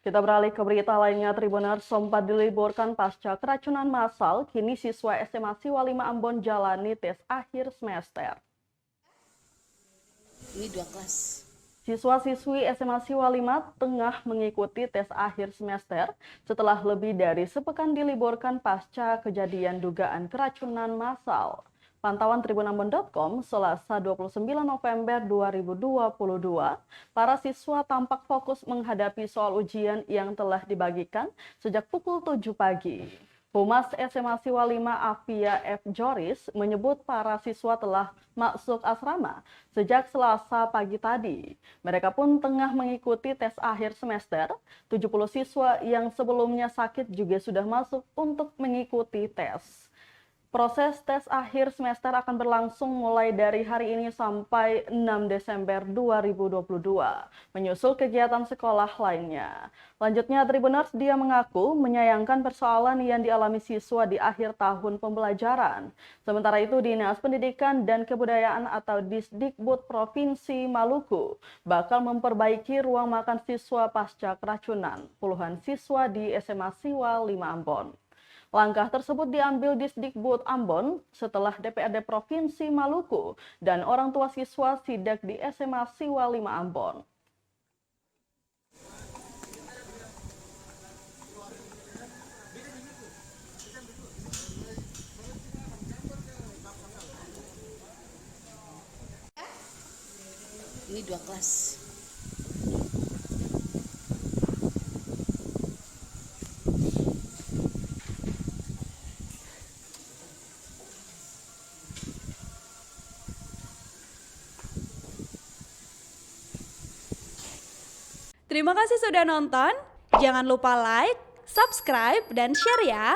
Kita beralih ke berita lainnya, Tribuners sempat diliburkan pasca keracunan massal, kini siswa SMA Siwa 5 Ambon jalani tes akhir semester. Ini 2 kelas. Siswa-siswi SMA Siwa 5 tengah mengikuti tes akhir semester setelah lebih dari sepekan diliburkan pasca kejadian dugaan keracunan massal. Pantauan tribunambon.com Selasa 29 November 2022, para siswa tampak fokus menghadapi soal ujian yang telah dibagikan sejak pukul 7 pagi. Humas SMA Siwa 5 Afia F. Joris menyebut para siswa telah masuk asrama sejak Selasa pagi tadi. Mereka pun tengah mengikuti tes akhir semester. 70 siswa yang sebelumnya sakit juga sudah masuk untuk mengikuti tes. Proses tes akhir semester akan berlangsung mulai dari hari ini sampai 6 Desember 2022, menyusul kegiatan sekolah lainnya. Lanjutnya, Tribuners, dia mengaku menyayangkan persoalan yang dialami siswa di akhir tahun pembelajaran. Sementara itu, Dinas Pendidikan dan Kebudayaan atau Disdikbud Provinsi Maluku bakal memperbaiki ruang makan siswa pasca keracunan puluhan siswa di SMA Siwa 5 Ambon. Langkah tersebut diambil Disdikbud Ambon setelah DPRD Provinsi Maluku dan orang tua siswa sidak di SMA Siwa 5 Ambon. Ini 2 kelas. Terima kasih sudah nonton. Jangan lupa like, subscribe, dan share ya.